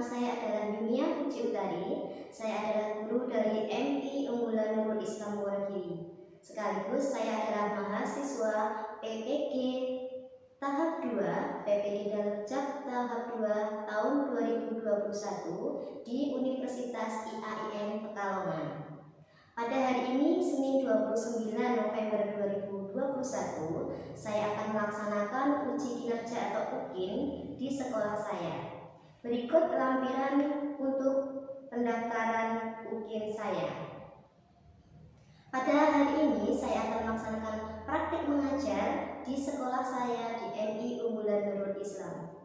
saya adalah Yunia Puji Utari. Saya adalah guru dari MI Unggulan Nurul Islam Wonogiri. Sekaligus saya adalah mahasiswa PPG tahap 2, PPG Daljak tahap 2 tahun 2021 di Universitas IAIN Pekalongan. Pada hari ini, Senin 29 November 2021, saya akan melaksanakan uji kinerja atau UKIN di sekolah saya. Berikut lampiran untuk pendaftaran UKIN saya. Pada hari ini, saya akan melaksanakan praktik mengajar di sekolah saya di MI Unggulan Nurul Islam.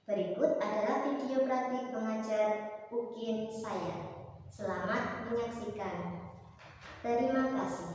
Berikut adalah video praktik mengajar UKIN saya. Selamat menyaksikan. Terima kasih.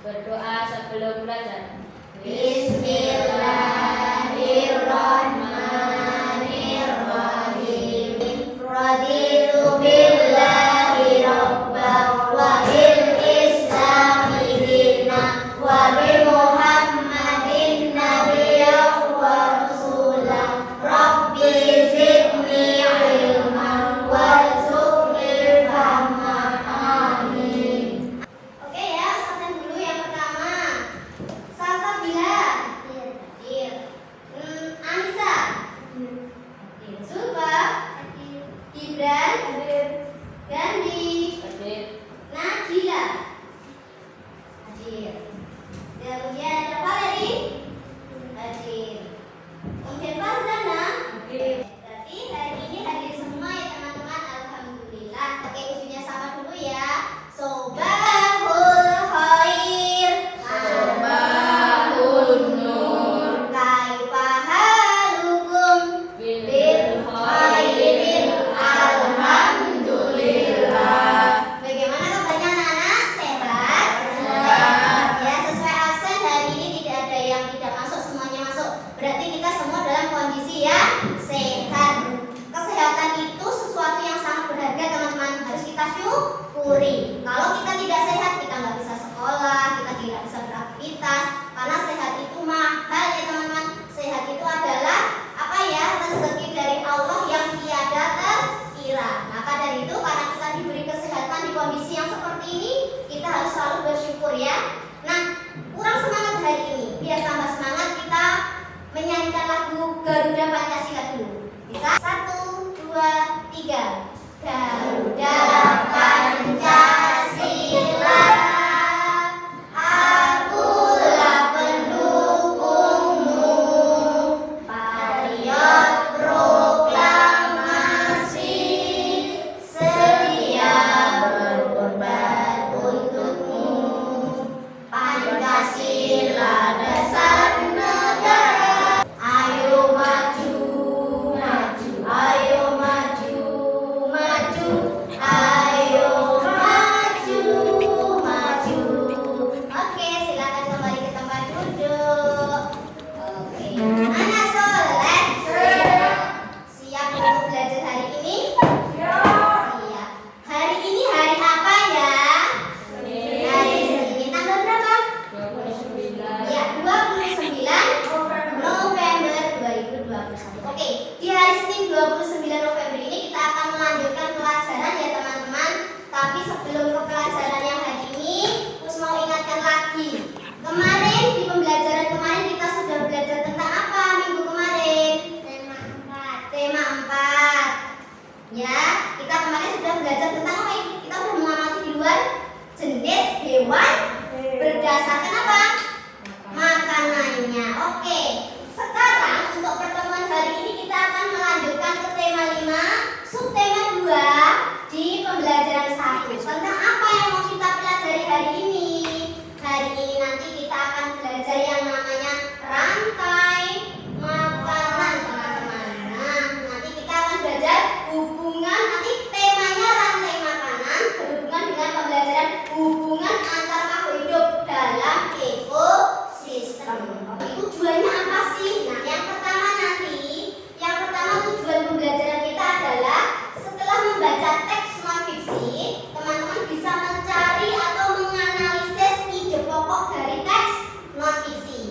Berdoa sebelum belajar. Bismillahirrahmanirrahim. Raditu billahi rabban wa bil islami dinan wa bi Muhammadin nabiyyan wa rasulan. Rabbi zidni ilman warzuqni fahman. Amin. Oke ya, ustazah dulu yang pertama. Salsabila. Hadir. Anissa. Hadir. Zulfa. Hadir. Gibran. Hadir. Gandhi. Hadir. Najila. Hadir. Kemudian ada Valeri. Hadir. Kemudian Farzana. Hadir. Berarti hari ini hadir semua ya teman-teman. Alhamdulillah. Oke, ujinya sama dulu ya. Sobahul khair. Sobahun nur. Kaifa halukum? Bil khairin. Alhamdulillah. Bagaimana kabarnya anak-anak? Sehat? Sehat. Ya, sesuai absen hari ini tidak ada yang tidak masuk, semuanya masuk. Berarti kita semua dalam kondisi yang sehat. Kesehatan itu sesuatu yang sangat berharga teman-teman, harus kita syukuri. Kalau kita tidak sehat, kita nggak bisa sekolah, kita tidak bisa beraktivitas. Karena sehat itu mahal ya teman-teman. Sehat itu adalah apa ya? Rezeki dari Allah yang tiada terkira. Maka dari itu, karena kita diberi kesehatan di kondisi yang seperti ini, kita harus selalu bersyukur ya. Nah, kurang semangat hari ini. Biar tambah semangat, kita menyanyikan lagu Garuda Pancasila dulu. Bisa? 1, 2, 3. Garuda Pancasila. Tapi sebelum ke pelajaran yang hari ini, Us mau ingatkan lagi. Kemarin di pembelajaran kemarin kita sudah belajar tentang apa minggu kemarin? Tema 4. Tema 4. Ya, kita kemarin sudah belajar tentang apa? Kita sudah mengamati di luar jenis hewan berdasarkan apa? Makanannya. Oke. Sekarang untuk pertemuan hari ini kita akan melanjutkan ke tema 5, subtema 2 di pembelajaran 1. Tentang apa yang mau kita pelajari hari ini? Hari ini nanti kita akan belajar yang namanya rantai makanan, teman-teman. Nah, nanti kita akan belajar hubungan, nanti temanya rantai makanan berhubungan dengan pembelajaran hubungan antar makhluk hidup dalam ekosistem. Tujuannya apa sih? Nah, yang pertama tujuan pembelajaran kita adalah setelah membaca teks non fiksi, teman-teman bisa mencari atau menganalisis ide pokok dari teks non fiksi.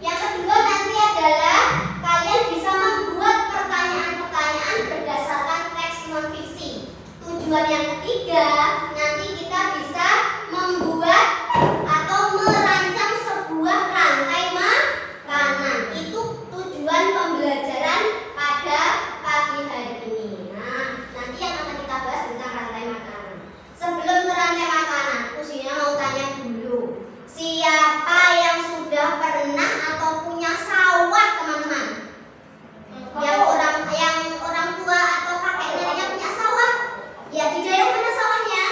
Yang kedua nanti adalah kalian bisa membuat pertanyaan-pertanyaan berdasarkan teks non fiksi. Tujuan yang ketiga nanti kita bisa membuat atau merancang sebuah rantai makanan. Itu tujuan pembelajaran pada pagi hari ini. Nah, nanti yang akan kita bahas tentang rantai makanan. Sebelum ke rantai makanan, Usinya mau tanya dulu. Siapa yang sudah pernah atau punya sawah, teman-teman? Yang orang tua atau kakek neneknya punya sawah? Ya, di daerah mana sawahnya?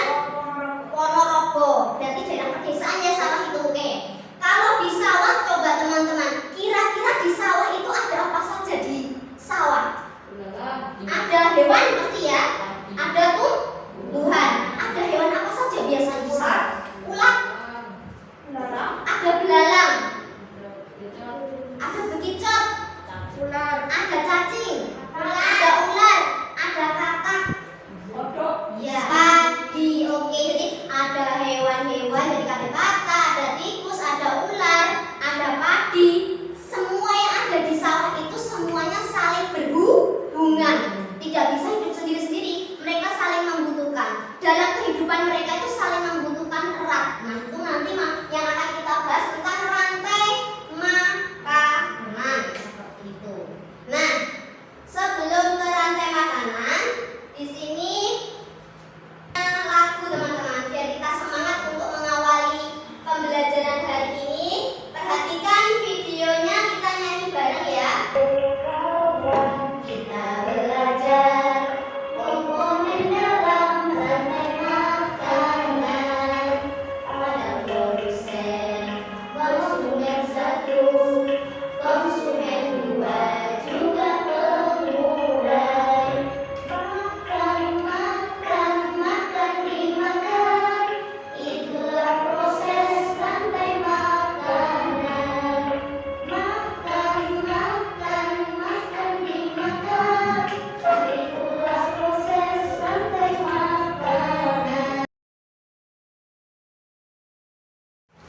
Ponorogo. Berarti daerah pedesaan ya sawah itu. Oke. Kalau di sawah, coba teman-teman, kira-kira di sawah itu ada apa saja di sawah? Ada hewan pasti ya. Ada tumbuhan. Ada hewan apa saja biasanya di sawah? Ulat. Ada belalang. Ada bekicot. Ada cacing. Ada ular. Ada katak. Ya, padi. Oke, jadi ada hewan-hewan, jadi ada katak, ada tikus, ada ular, ada padi. Semua yang ada di sawah itu semuanya saling berhubungan. Tidak bisa hidup sendiri-sendiri. Mereka saling membutuhkan. Dalam kehidupan mereka itu saling membutuhkan erat. Nah, itu nanti yang akan kita bahas tentang rantai makanan seperti itu. Nah, sebelum ke rantai makanan, di sini lagu teman-teman biar kita semangat untuk mengawali pembelajaran hari ini. Perhatikan videonya, kita nyanyi bareng ya. Kita belajar komponen dalam rantai makanan. Ada produsen, konsumen 1, konsumen 2, juga pengurai. Makan, dimakan, itulah proses rantai makanan. Makan, dimakan, itulah proses rantai makanan.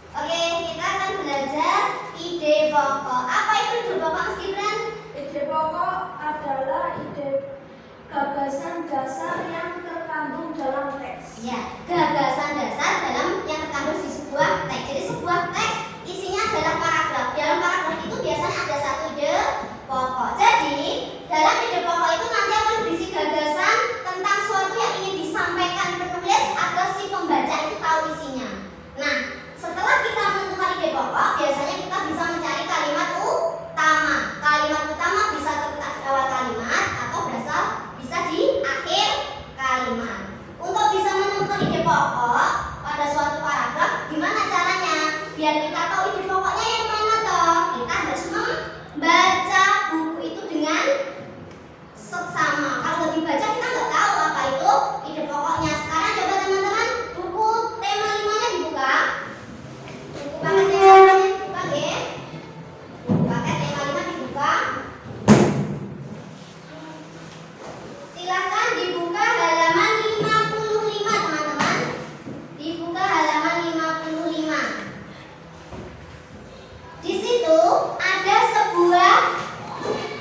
Oke, kita akan belajar ide pokok. Apa itu ide pokok, Mas Gibran? Ide pokok adalah ide gagasan dasar yang terkandung dalam teks. Ya, gagasan dasar dalam yang terkandung di sebuah teks. Jadi sebuah teks isinya adalah paragraf. Dalam paragraf itu biasanya ada satu ide pokok. Jadi dalam ide pokok itu nanti akan berisi gagasan tentang suatu yang ingin disampaikan penulis agar si pembaca itu tahu isinya. Nah, setelah kita menentukan ide pokok, biasanya kita bisa mencari kalimat utama. Kalimat utama bisa terletak di awal kalimat atau bisa di akhir kalimat. Untuk bisa menemukan ide pokok pada suatu paragraf, gimana caranya? Biar kita tahu ide pokoknya yang mana toh? Kita harus membaca buku itu dengan seksama. Kalau nggak dibaca kita nggak tahu apa itu ide pokoknya. Sekarang coba teman-teman, buku tema 5-nya dibuka. Buku paket tema 5-nya dibuka ya. Buku paket tema 5 dibuka. Silakan dibuka halaman 55, teman-teman. Dibuka halaman 55. Di situ ada sebuah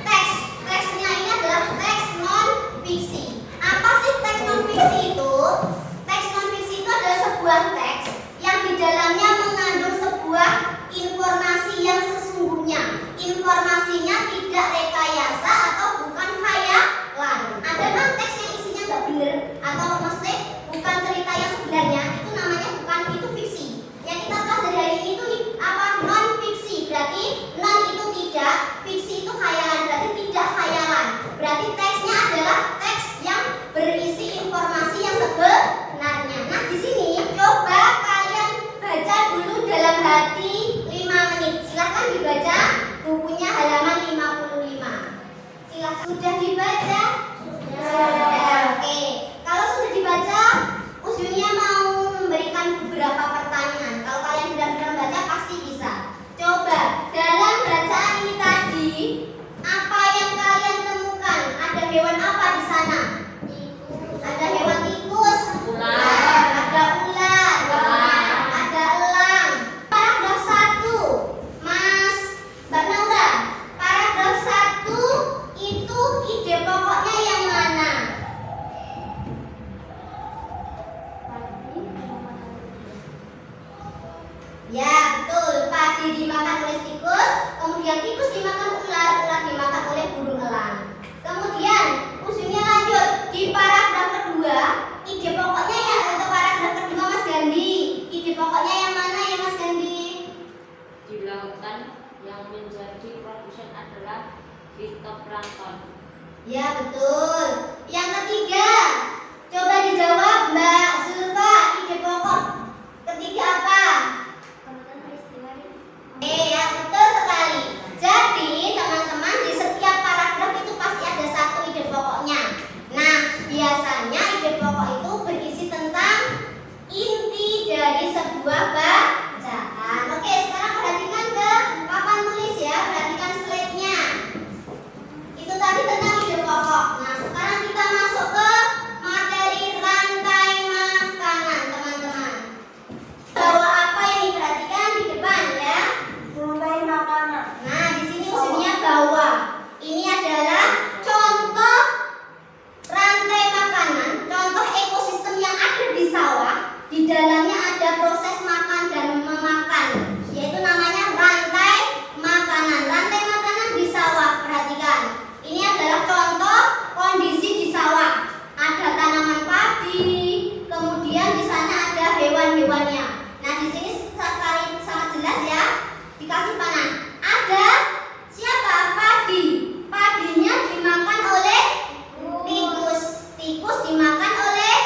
teks. Teksnya ini adalah teks non fiksi. sebuah teks yang di dalamnya mengandung sebuah informasi yang sesungguhnya. Informasinya tidak rekayasa atau bukan khayalan. Ada kan teks yang isinya nggak benar atau maksudnya bukan cerita yang sebenarnya, itu namanya bukan, itu fiksi. Yang kita pelajari hari ini itu apa? Non fiksi. Berarti non itu tidak, fiksi itu khayalan. Berarti tidak khayalan. Berarti teksnya adalah teks yang berisi informasi yang sebenarnya. Nah, di sini coba kalian baca dulu dalam hati 5 menit. Silahkan dibaca bukunya halaman 55. Silahkan. Sudah dibaca? Sudah. Oke. Kalau sudah dibaca, Usyunya mau memberikan beberapa pertanyaan. Kalau kalian benar-benar baca pasti bisa. Coba dalam bacaan ini tadi, apa yang kalian temukan? Ada hewan apa di sana? Ada hewan tikus, ada ular, ada elang. Paragraf 1, Mbak Naura. Paragraf 1 itu ide pokoknya yang mana? Ya, betul. Padi dimakan oleh tikus, kemudian tikus dimakan ular, ular dimakan oleh burung elang. Kemudian Usyunya lanjut di paragraf kedua, ide pokoknya ya, untuk paragraf kedua Mas Gandhi. Ide pokoknya yang mana ya Mas Gandhi? Di lautan yang menjadi produsen adalah fitoplankton. Ya, betul. Yang ketiga, coba dijawab Mbak Zulfa, ide pokok ketiga apa? Ya, betul sekali. Jadi teman-teman, di setiap paragraf itu pasti ada satu ide pokoknya. Nah, biasanya ide pokok itu berisi tentang inti dari sebuah bacaan. Oke, sekarang perhatikan ke papan tulis ya, perhatikan slide-nya. Itu tadi tentang ide pokok. Nah, sekarang kita masuk ke materi rantai makanan, teman-teman. Bawa apa yang diperhatikan di depan ya? Rantai makanan. Nah, di sini Usyunya bawa. Ini adalah contoh rantai makanan, contoh ekosistem yang ada di sawah. Di dalamnya ada proses makan dan memakan, yaitu namanya rantai makanan. Rantai makanan di sawah, perhatikan. Ini adalah contoh kondisi di sawah. Ada tanaman padi, kemudian di sana ada hewan-hewannya. Nah, di sini sangat jelas ya. Dikasih panah. Ada siapa? Padi. Padinya dimakan oleh tikus. Tikus dimakan oleh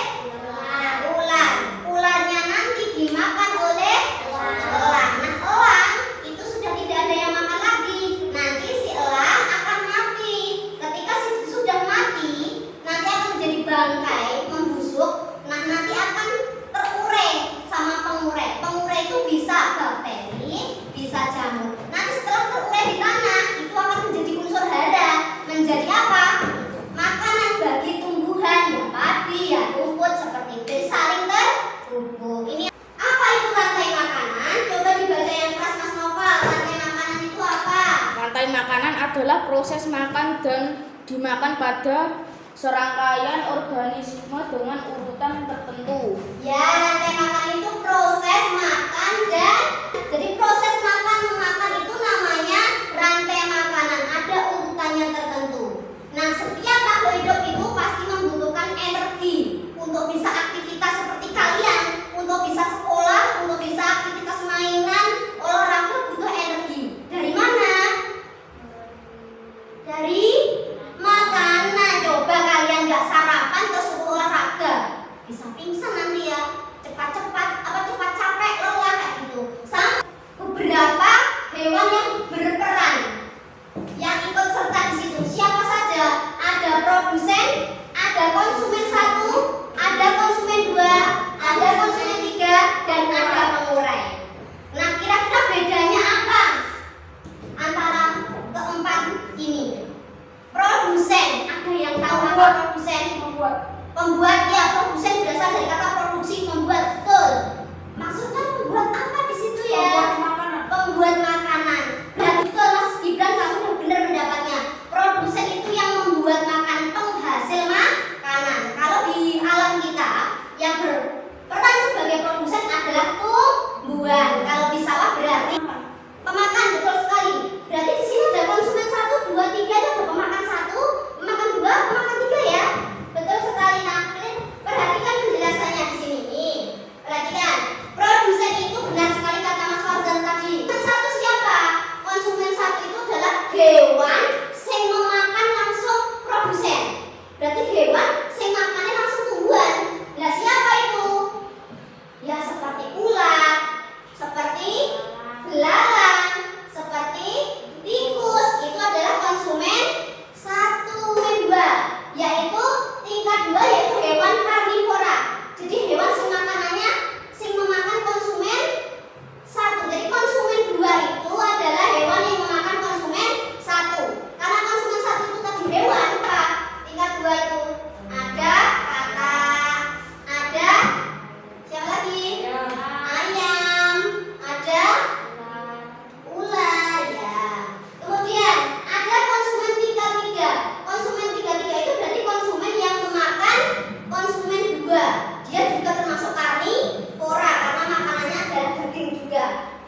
ular. Ularnya nanti dimakan oleh elang. Nah, elang itu sudah tidak ada yang makan lagi. Nanti si elang akan mati. Ketika sudah mati, nanti akan menjadi bangkai, membusuk. Nah, nanti akan terurai sama pengurai. Pengurai itu bisa bakteri, bisa jamur. Nanti setelah terurai di tanah, itu akan menjadi unsur hara. Menjadi apa? Makanan bagi tumbuhan, ya padi, ya rumput, seperti itu. Saling terhubung. Ini apa itu rantai makanan? Coba dibaca yang keras Mas Noval. Rantai makanan itu apa? Rantai makanan adalah proses makan dan dimakan pada serangkaian organisme dengan urutan tertentu. Ya, rantai makan itu proses makan dan jadi proses makan memakan itu namanya rantai makanan. Ada urutannya tertentu. Nah, setiap makhluk hidup itu pasti membutuhkan energi untuk bisa aktivitas seperti kalian, untuk bisa sekolah, untuk bisa aktivitas mainan, olahraga butuh energi. Dari mana? Dari makanan. Coba kalian nggak sarapan terus olahraga, bisa pingsan nanti ya. Cepat-cepat cepat capek lelah kayak gitu. Sama beberapa hewan yang berperan yang ikut serta di situ. Siapa saja? Ada produsen, ada konsumen 1, ada konsumen 2, ada konsumen 3, dan ada pengurai. Nah, kira-kira bedanya apa antara keempat ini? Produsen, ada yang tahu apa produsen? Pembuat ya, produsen berasal dari kata produksi, membuat, betul. Maksudnya membuat apa di situ ya? Pembuat makanan. Berarti betul Mas Gibran, kamu udah benar mendapatnya. Produsen itu yang membuat makan, penghasil makanan. Kalau di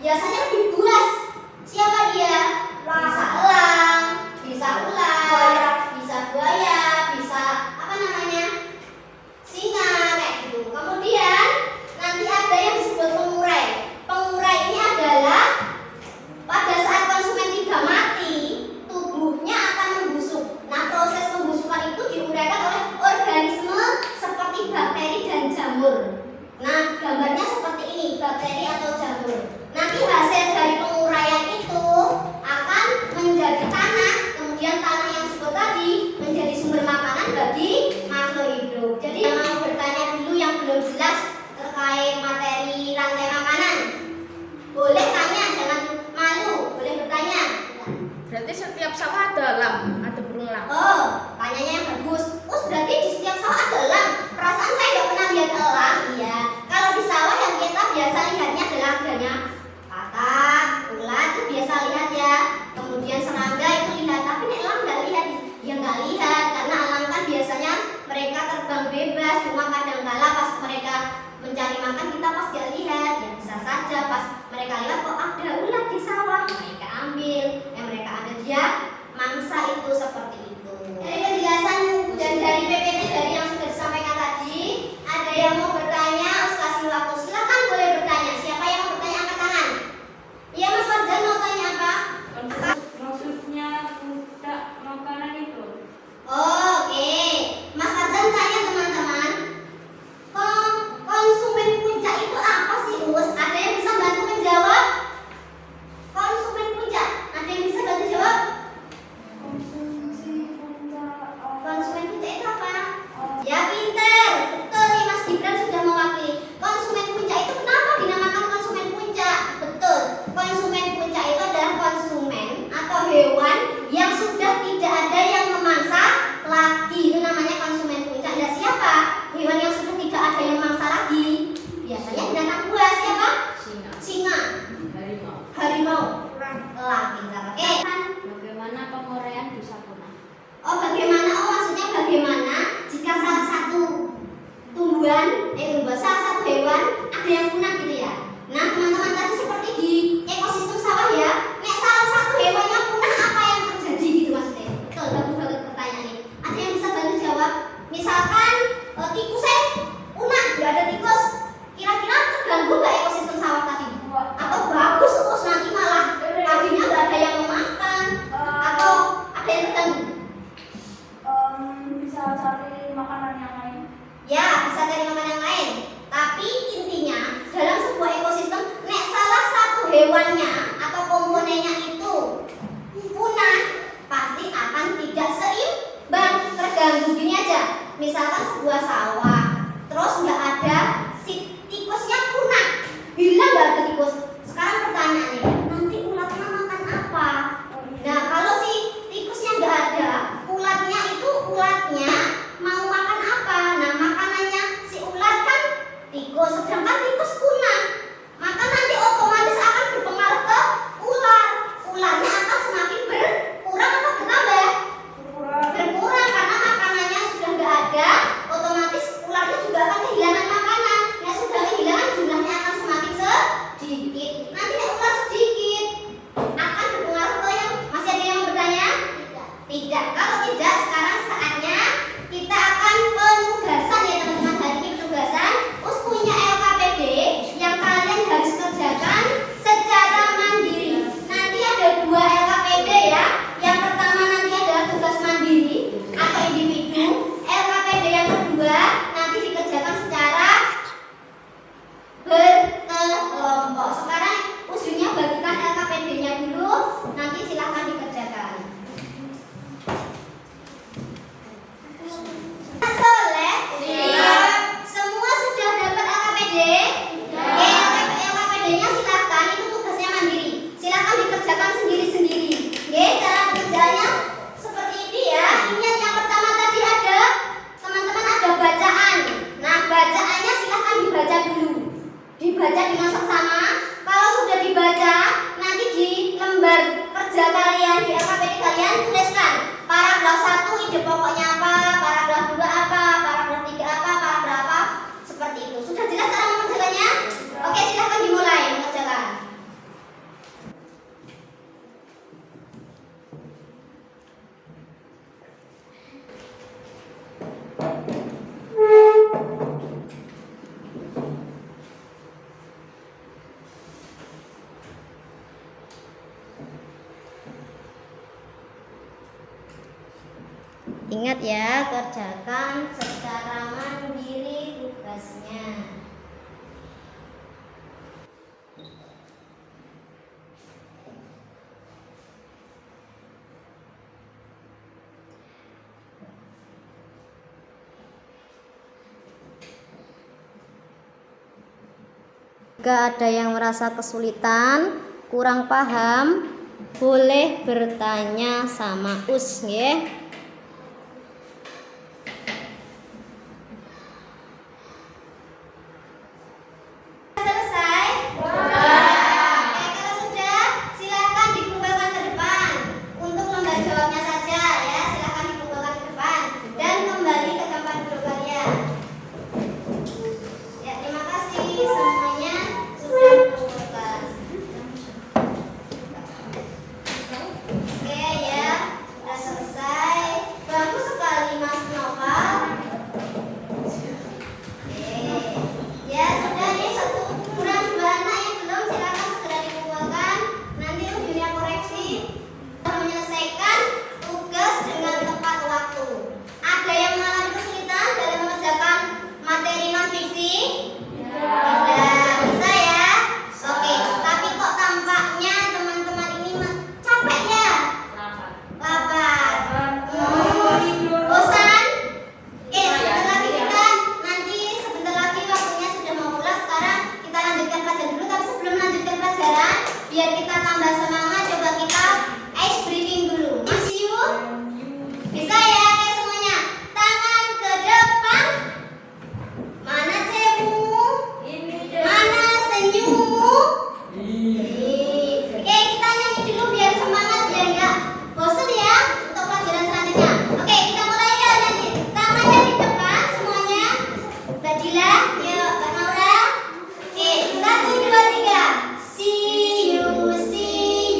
biasanya lebih buas. Siapa dia? Bisa elang, bisa ular, bisa buaya, bisa apa namanya? Singa kayak gitu. Kemudian nanti ada yang disebut pengurai. Pengurai ini adalah pada saat konsumen tidak mati, tubuhnya akan membusuk. Nah, proses pembusukan itu diuraikan oleh organisme seperti bakteri dan jamur. Nah, gambarnya seperti ini, bakteri atau jamur. Nanti hasil dari penguraian itu akan menjadi tanah, kemudian tanah yang disebut tadi menjadi sumber makanan bagi makhluk hidup. Jadi yang mau bertanya dulu yang belum jelas terkait materi rantai makanan, boleh tanya, jangan malu, boleh bertanya. Berarti setiap sawah ada elang, ada burung elang. Oh, tanyanya yang bagus. Oh, berarti di setiap sawah ada elang. Perasaan saya nggak pernah lihat elang. Iya, kalau di sawah yang kita biasa lihatnya adalah adanya katak, ulat itu biasa lihat ya. Kemudian serangga itu lihat, tapi nek elang nggak lihat. Ya nggak lihat, karena elang kan biasanya mereka terbang bebas. Cuma kadang-kala pas mereka mencari makan kita pas nggak lihat. Ya bisa saja pas mereka lihat kok ada ulat di sawah, mereka ambil. Yang mereka ada dia mangsa itu seperti itu. Dari penjelasan dan dari PPT dari yang sudah disampaikan tadi, ada yang mau bertanya, harus kasih waktu. Silakan boleh bertanya. Siapa yang mau bertanya angkat tangan? Iya Mas Farjan mau tanya apa? Maksudnya puncak makanan itu. Oke, Mas Farjan tanya teman-teman. Konsumen puncak itu apa sih Us? Ada yang bisa bantu menjawab? Konsumen puncak, ada yang bisa bantu jawab? Konsumsi puncak. Konsumen puncak itu apa? Ya pinter, betul nih Mas Gibran sudah mewakili. Konsumen puncak itu kenapa dinamakan konsumen puncak? Betul, konsumen puncak itu adalah konsumen atau hewan yang sudah tidak ada yang memangsa lagi. Itu namanya konsumen puncak. Nah siapa hewan yang sudah tidak ada yang memangsa lagi? Biasanya binatang buas. Siapa? Singa. Singa. Harimau. Harimau. Elang. Pintar. Oke. Bagaimana penguraian bisa punah? Oh bagaimana? Oh maksudnya bagaimana jika salah satu tumbuhan, salah satu hewan ada yang punah gitu ya? Nah teman-teman tadi seperti di ekosistem sawah ya, nek salah satu hewannya punah apa yang terjadi gitu maksudnya? Betul, bagus banget pertanyaannya. Ada yang bisa bantu jawab? Misalkan tikusnya punah, nggak ada tikus, kira-kira terganggu nggak ekosistem sawah tadi? Atau bagus terus nanti malah tadinya nggak ada yang memakan, atau ada yang terganggu? Bisa cari makanan yang lain. Ya, bisa cari makanan yang lain. Tapi intinya dalam sebuah ekosistem, nek salah satu hewannya atau komponennya itu punah, pasti akan tidak seimbang, terganggu. Gini aja, misalkan sebuah sawah, terus nggak ada si tikusnya punah, hilang nggak ada tikus. Sekarang pertanyaannya, nanti ulatnya makan apa? Nah, kalau si tikusnya nggak ada, ulatnya mau makan apa? Nah, makanannya si ulat kan tikus, sedangkan tikus punah, maka nanti otomatis akan berpengaruh ke ular. Ularnya akan semakin berkurang atau bertambah? Berkurang karena makanannya sudah nggak ada, otomatis ularnya juga akan kehilangan makanan. Nah, sudah kehilangan jumlahnya akan semakin sedikit. Nanti nek ular sedikit akan berpengaruh ke yang masih ada yang mau bertanya? Tidak. Kalau tidak, sekarang saatnya kita akan penugasan ya teman-teman. Hari ini penugasan Us punya LKPD yang kalian harus kerjakan secara mandiri. Nanti ada 2 LKPD ya. Yang pertama nanti adalah tugas mandiri atau individu. LKPD yang kedua nanti dikerjakan secara berkelompok. Sekarang Usnya bagikan LKPD-nya dulu, nanti silahkan dikerjakan. Soleh? Siap. Semua sudah dapat LKPD? Oke, LKPD-nya silakan, itu tugasnya mandiri. Silakan dikerjakan sendiri-sendiri. Oke, cara kerjanya seperti ini ya. Ingat yang pertama tadi ada teman-teman ada bacaan. Nah, bacaannya silakan dibaca dulu. Dibaca dengan seksama. Kalau sudah dibaca, nanti di lembar kerja kalian di LKPD kalian tuliskan paragraf 1 ide pokoknya apa, paragraf 2 apa, paragraf 3 apa, paragraf apa, seperti itu. Sudah jelas cara mengerjakannya? Oke, silahkan dimulai mengerjakan. Ingat ya, kerjakan secara mandiri tugasnya. Jika ada yang merasa kesulitan, kurang paham, boleh bertanya sama Us nggih. Selesai? Oke, kalau sudah silakan dikumpulkan ke depan. Untuk lembar jawabnya saja ya, silakan dikumpulkan ke depan dan kembali ke tempat duduk kalian. Ya, terima kasih semuanya sudah mengumpulkan. Oke ya, sudah selesai. Bagus sekali Mas Noval. Oke, ya sudah nih, satu kurang dua anak yang belum, silakan segera dikumpulkan. Nanti ujungnya koreksi. Menyelesaikan tugas dengan tepat waktu. Ada yang mengalami kesulitan dalam mengerjakan materi non fiksi? Tidak bisa ya. Oke, tapi kok tampaknya teman-teman ini capek ya? Lapar. Bosan? Oke, sebentar lagi sebentar lagi waktunya sudah mau pulang. Sekarang kita lanjutkan pelajaran dulu. Tapi sebelum lanjutkan pelajaran, biar kita tambah semangat, coba kita ice breathing dulu. Mas Yu, bisa ya? Oke semuanya, tangan ke depan. Mana cemu? Mana senyummu? Oke, kita nyanyi dulu biar semangat, biar enggak bosan ya untuk pelajaran selanjutnya. Oke, kita mulai ya nyanyi. Tangannya di depan semuanya. Mbak Dila, yuk Mbak Naura. Oke, 1, 2, 3. See you, see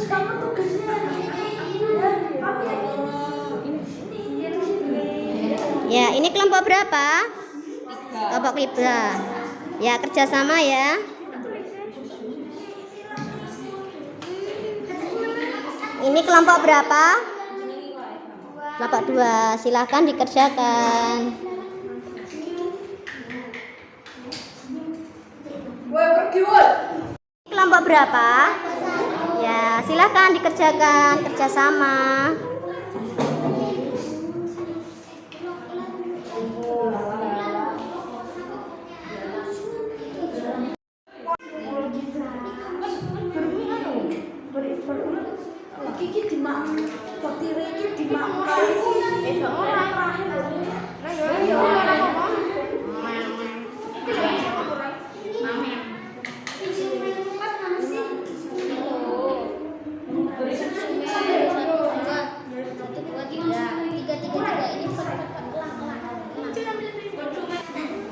kamu tugasnya kamu yang ini. Ya, ini kelompok berapa? Kelompok 3. Ya, kerjasama ya. Ini kelompok berapa? Kelompok 2. Silahkan dikerjakan. Kelompok berapa? Ya, silahkan dikerjakan kerjasama. Kiki dimak, petire iki dimak.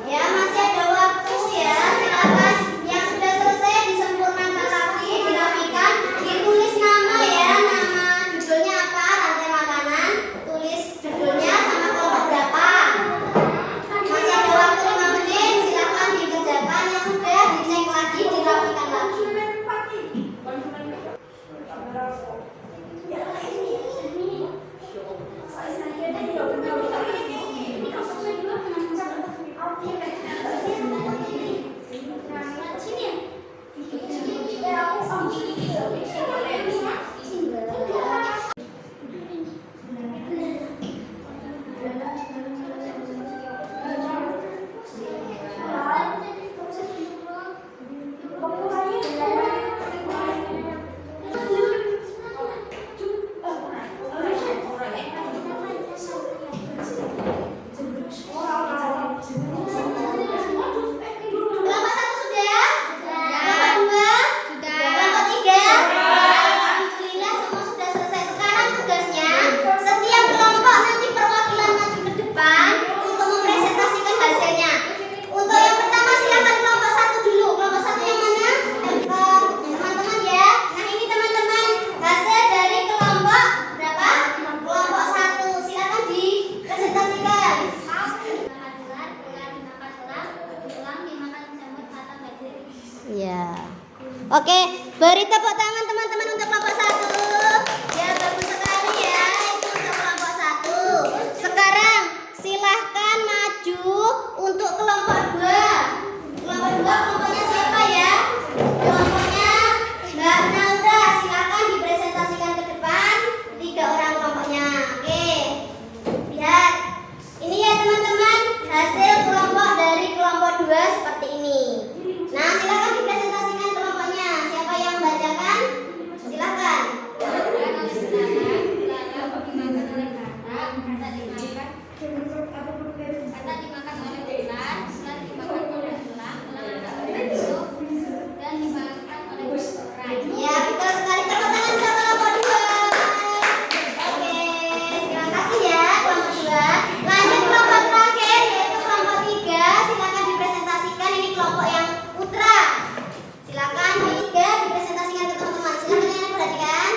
Ya, masih ada waktu ya. Silakan yang sudah selesai disempurnakan lagi, dirapikan, ditulis nama ya, nama judulnya apa, rantai makanan, tulis judulnya sama kelompok berapa. Masih ada waktu 5 menit, silakan dikerjakan. Yang sudah dicek lagi, dirapikan lagi. Kelompok 1 sudah? Kelompok 2? Kelompok 3? Alhamdulillah semua sudah selesai. Sekarang tugasnya setiap kelompok nanti perwakilan maju ke depan untuk mempresentasikan hasilnya. Untuk yang pertama silakan kelompok 1 dulu. Kelompok 1 yang mana? Teman-teman ya. Nah ini teman-teman hasil dari kelompok berapa? Kelompok 1. Silakan dipresentasikan. Ya. Oke, beri tepuk tangan teman-teman untuk kelompok 1. Ya, bagus sekali ya. Itu untuk kelompok 1. Sekarang silahkan maju untuk kelompok 2. Kelompok 2 kelompoknya siapa ya? Kelompoknya Mbak Naura. Silahkan dipresentasikan ke depan. 3 orang kelompoknya. Oke. Lihat. Ini ya teman-teman, hasil kelompok dari kelompok 2 seperti ini. Nah, silakan dipresentasikan kelompoknya. Siapa yang membacakan? Silakan. Ya, betul sekali. Tepuk tangan untuk kelompok 2. Oke, terima kasih ya kelompok 2. Lanjut kelompok terakhir yaitu kelompok 3. Silakan dipresentasikan. Ini kelompok yang putra. Silakan 3 dipresentasikan ke teman-teman. Silakan yang perhatikan.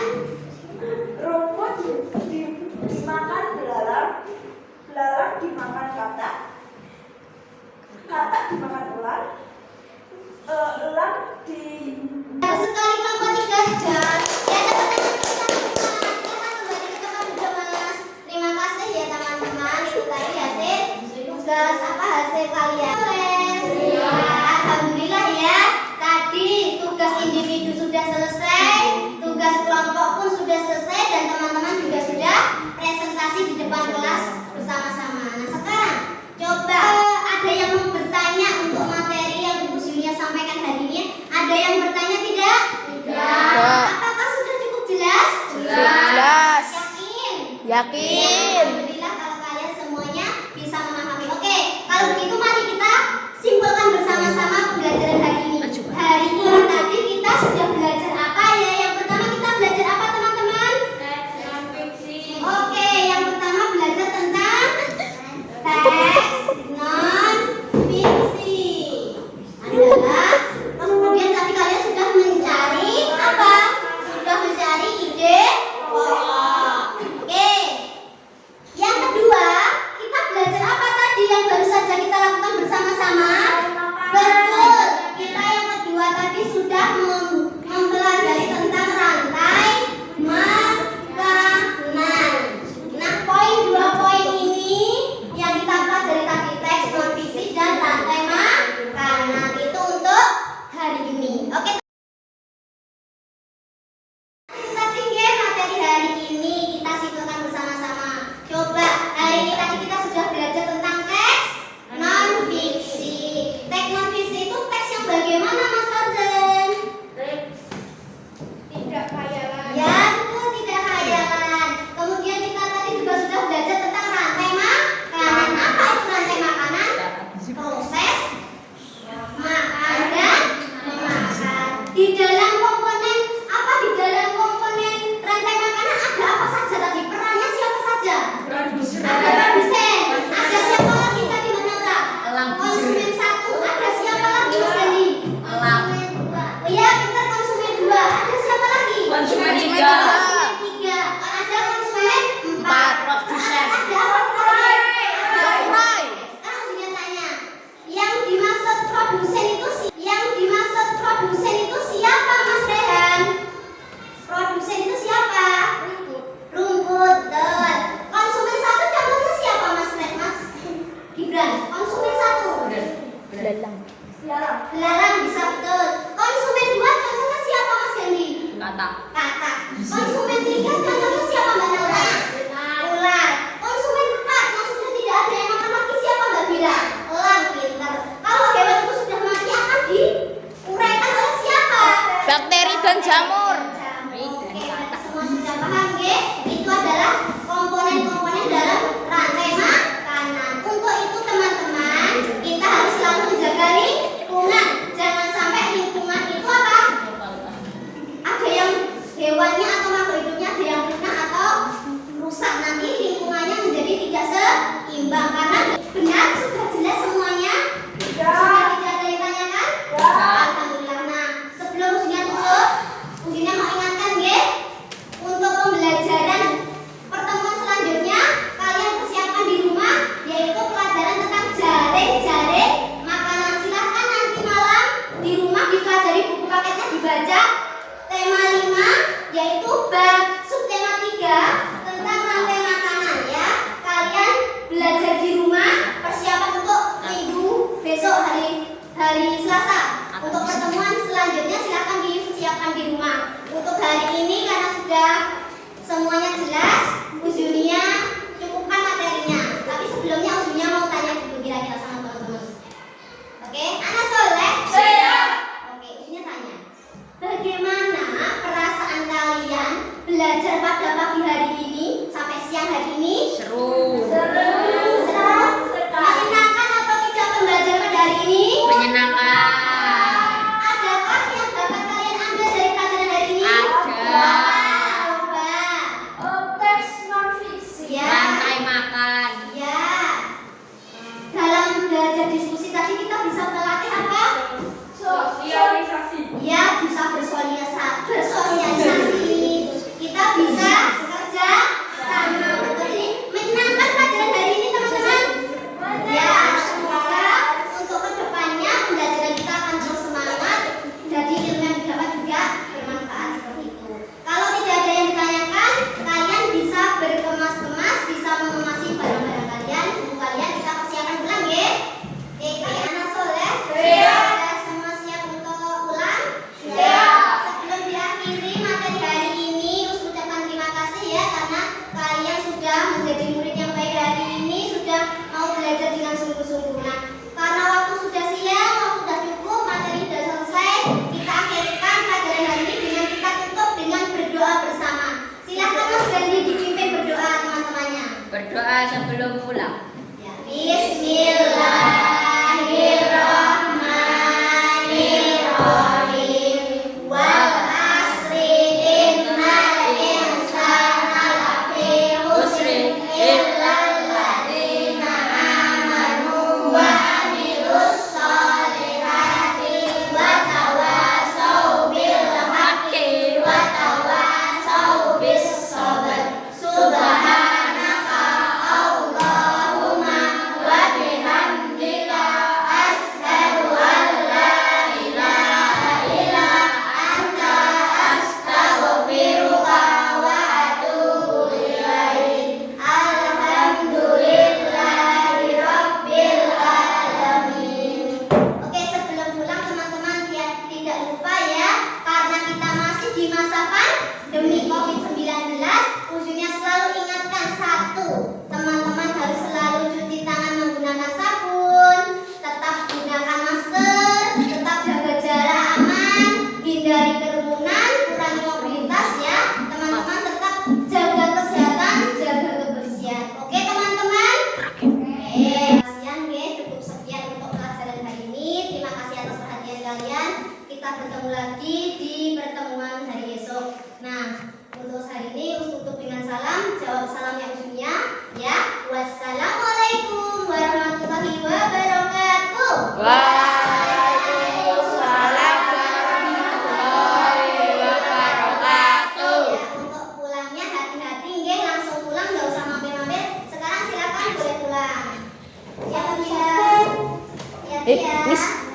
Rumput dimakan belalang, belalang dimakan katak, katak dimakan ular, ular di Bagus sekali kelompok 3 juga. Ya, silakan kembali ke tempat duduk Mas. Terima kasih ya teman-teman. Itu tadi hasil tugas hasil kalian. Ya, alhamdulillah ya. Tadi tugas individu sudah selesai, tugas kelompok pun sudah selesai dan teman-teman juga sudah presentasi di depan kelas bersama-sama. Nah, sekarang coba ada yang mau bertanya untuk materi yang Ibu Julia sampaikan hari ini? Ada yang bertanya tidak? Tidak. Apakah sudah cukup jelas? Jelas. Yakin? Yakin. Alhamdulillah kalau kalian semuanya bisa memahami. Oke, kalau begitu mari kita simpulkan bersama-sama pembelajaran hari ini. Hari ini tadi kita sudah belajar apa ya? Yang pertama kita belajar apa teman-teman? Oke, yang pertama belajar tentang teks non fiksi. Adalah kemudian tadi kalian sudah mencari apa? Sudah mencari Konsumen 3 contohnya siapa Mbak Naura? Ular. Konsumen 4 maksudnya tidak ada yang makan lagi siapa Mbak Bila? Elang. Pintar. Kalau hewan itu sudah mati akan diuraikan oleh siapa? Bakteri dan jamur. Oke, berarti semua sudah paham nggih? Itu adalah komponen-komponen dalam rantai makanan. Untuk itu teman-teman, kita harus selalu menjaga lingkungan. Jangan sampai lingkungan itu apa? Ada yang hewannya atau makhluk hidupnya ada yang punah atau rusak, nanti lingkungannya menjadi tidak seimbang. Karena benar sudah jelas semuanya. Sudah tidak ada yang tanyakan? Alhamdulillah. Nah, sebelum ujian tutup, ujiannya mau ingatkan nggih, untuk pembelajaran pertemuan selanjutnya kalian persiapkan di rumah, yaitu pelajaran tentang jaring-jaring makanan. Silahkan nanti malam di rumah dipelajari, buku paketnya dibaca. Tema 5 yaitu bab subtema 3 tentang rantai makanan ya. Kalian belajar di rumah, persiapan untuk minggu besok hari Selasa. Untuk pertemuan selanjutnya silahkan disiapkan di rumah. Untuk hari ini karena sudah semuanya jelas, ujiannya cukupkan materinya. Tapi sebelumnya ujiannya mau tanya dulu kira-kira sama teman-teman. Oke, Ana Soleh? Siap. Oke, ujiannya tanya. Bagaimana perasaan kalian belajar pada pagi hari ini sampai siang hari ini? Seru. Seru? Menyenangkan atau tidak pembelajaran pada hari ini? Menyenangkan. Adakah yang dapat kalian ambil dari pelajaran hari ini? Ada. Coba. Teks non-fiksi. Ya. Rantai makan. Ya. Dalam belajar diskusi tadi kita bisa melatih apa? Sosialisasi. Ya, bisa bersosialisasi. Kita bisa bekerja sama. Betul ini. Menyenangkan pelajaran hari ini teman-teman? Ya, semoga untuk kedepannya pembelajaran kita akan terus semangat. Jadi ilmu yang didapat juga bermanfaat seperti itu. Kalau tidak ada yang ditanyakan, kalian bisa berkemas-kemas, bisa mengemasi barang-barang kalian. Buku kalian kita persiapkan ulang ya. Oke, Ana Soleh. Siap. Sudah semua siap untuk ulang? Siap. Sebelum diakhiri materi hari ini, Us ucapkan terima kasih ya karena kalian sudah menjadi murid yang baik hari ini, sudah mau belajar dengan sungguh-sungguh. Nah, karena waktu sudah siang, waktu sudah cukup, materi sudah selesai, kita akhirkan pelajaran hari ini dengan kita tutup dengan berdoa bersama. Silakan Mas Gandhi dipimpin berdoa teman-temannya. Berdoa sebelum pulang. Ya, Bismillahirrahmanirrahim. Wal asri innal insana lafi khusrin illal ladzina amanu wa amilus solihati wa tawasau bil haqqi wa tawasau bis sabr. Subhanaka Allahumma wa bihamdika asyhadu an la ilaha illa anta astaghfiruka wa atubu ilaik. Alhamdulillahi rabbil alamin. Oke, sebelum pulang teman-teman tidak lupa ya, karena kita masih di masa pandemi COVID-19, ujungnya selalu ingatkan satu, teman-teman harus selalu cuci tangan menggunakan sabun, tetap gunakan masker, tetap jaga jarak aman, hindari kerumunan, kurangi mobilitas ya. Teman-teman tetap jaga kesehatan, jaga kebersihan. Oke teman-teman? Oke, kasihan ya, cukup sekian untuk pelajaran hari ini. Terima kasih atas perhatian kalian. Kita bertemu lagi di pertemuan hari esok. Nah, untuk hari ini tutup dengan salam, jawab salam yang ujungnya ya. Wassalamualaikum warahmatullahi wabarakatuh. Waalaikumsalam warahmatullahi wabarakatuh. Ya, untuk pulangnya hati-hati nggih, langsung pulang nggak usah mampir-mampir. Sekarang silakan boleh pulang. Siap ya. Miss.